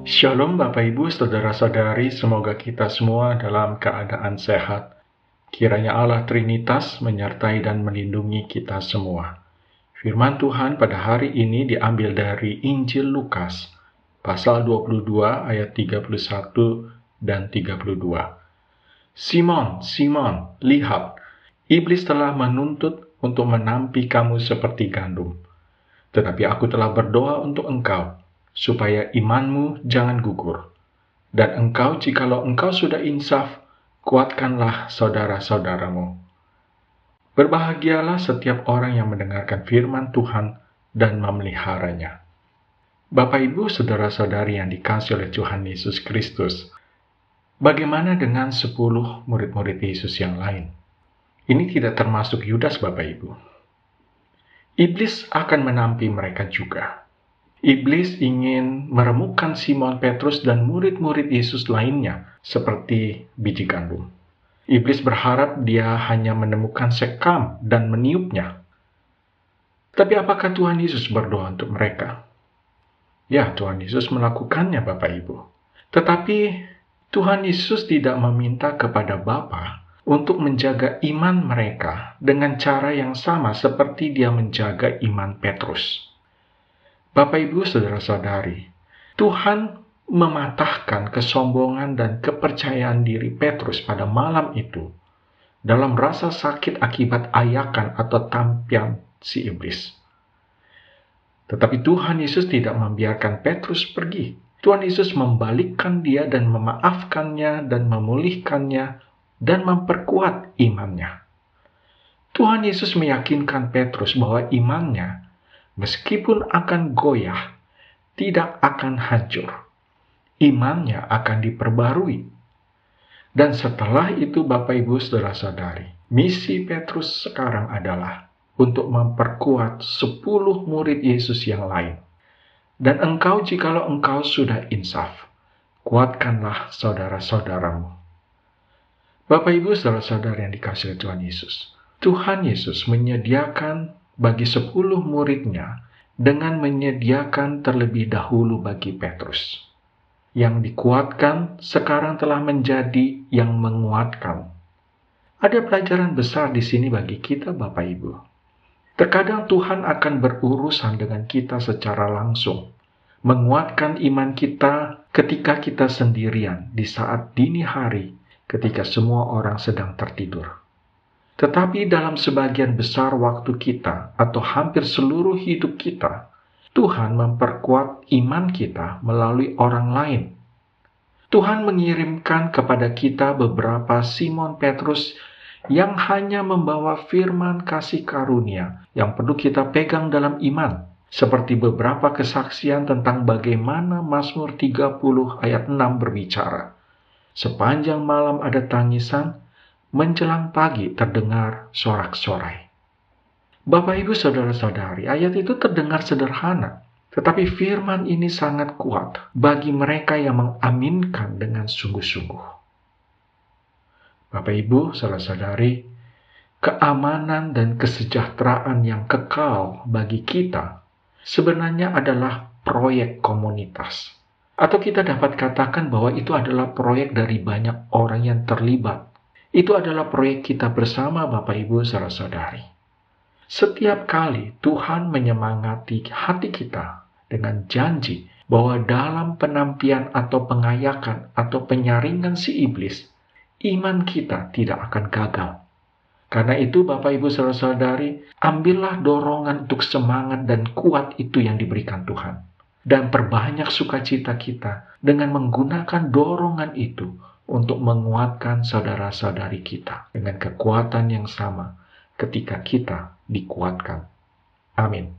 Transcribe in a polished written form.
Shalom Bapak Ibu, Saudara-saudari, semoga kita semua dalam keadaan sehat. Kiranya Allah Trinitas menyertai dan melindungi kita semua. Firman Tuhan pada hari ini diambil dari Injil Lukas, pasal 22 ayat 31 dan 32. Simon, Simon, lihat, iblis telah menuntut untuk menampi kamu seperti gandum. Tetapi aku telah berdoa untuk engkau, supaya imanmu jangan gugur. Dan engkau, jikalau engkau sudah insaf, kuatkanlah saudara-saudaramu. Berbahagialah setiap orang yang mendengarkan firman Tuhan dan memeliharanya. Bapak Ibu, saudara-saudari yang dikasihi oleh Tuhan Yesus Kristus, bagaimana dengan 10 murid-murid Yesus yang lain? Ini tidak termasuk Yudas, Bapak Ibu. Iblis akan menampi mereka juga. Iblis ingin meremukkan Simon Petrus dan murid-murid Yesus lainnya seperti biji gandum. Iblis berharap dia hanya menemukan sekam dan meniupnya. Tapi apakah Tuhan Yesus berdoa untuk mereka? Ya, Tuhan Yesus melakukannya, Bapak Ibu. Tetapi Tuhan Yesus tidak meminta kepada Bapa untuk menjaga iman mereka dengan cara yang sama seperti dia menjaga iman Petrus. Bapak Ibu, saudara-saudari, Tuhan mematahkan kesombongan dan kepercayaan diri Petrus pada malam itu dalam rasa sakit akibat ayakan atau tampian si iblis. Tetapi Tuhan Yesus tidak membiarkan Petrus pergi. Tuhan Yesus membalikkan dia dan memaafkannya dan memulihkannya dan memperkuat imannya. Tuhan Yesus meyakinkan Petrus bahwa imannya, meskipun akan goyah, tidak akan hancur. Imannya akan diperbarui. Dan setelah itu, Bapak Ibu saudara-saudari, misi Petrus sekarang adalah untuk memperkuat 10 murid Yesus yang lain. Dan engkau, jikalau engkau sudah insaf, kuatkanlah saudara-saudaramu. Bapak Ibu saudara-saudari yang dikasihi Tuhan Yesus, Tuhan Yesus menyediakan bagi 10 muridnya dengan menyediakan terlebih dahulu bagi Petrus. Yang dikuatkan sekarang telah menjadi yang menguatkan. Ada pelajaran besar di sini bagi kita, Bapak Ibu. Terkadang Tuhan akan berurusan dengan kita secara langsung, menguatkan iman kita ketika kita sendirian di saat dini hari, ketika semua orang sedang tertidur. Tetapi dalam sebagian besar waktu kita, atau hampir seluruh hidup kita, Tuhan memperkuat iman kita melalui orang lain. Tuhan mengirimkan kepada kita beberapa Simon Petrus yang hanya membawa firman kasih karunia yang perlu kita pegang dalam iman. Seperti beberapa kesaksian tentang bagaimana Mazmur 30 ayat 6 berbicara. Sepanjang malam ada tangisan, menjelang pagi terdengar sorak-sorai. Bapak Ibu saudara-saudari, ayat itu terdengar sederhana, tetapi firman ini sangat kuat bagi mereka yang mengaminkan dengan sungguh-sungguh. Bapak Ibu saudara-saudari, keamanan dan kesejahteraan yang kekal bagi kita sebenarnya adalah proyek komunitas. Atau kita dapat katakan bahwa itu adalah proyek dari banyak orang yang terlibat. Itu adalah proyek kita bersama, Bapak Ibu saudara-saudari. Setiap kali Tuhan menyemangati hati kita dengan janji bahwa dalam penampian atau pengayakan atau penyaringan si iblis, iman kita tidak akan gagal. Karena itu, Bapak Ibu saudara-saudari, ambillah dorongan untuk semangat dan kuat itu yang diberikan Tuhan. Dan perbanyak sukacita kita dengan menggunakan dorongan itu untuk menguatkan saudara-saudari kita dengan kekuatan yang sama ketika kita dikuatkan. Amin.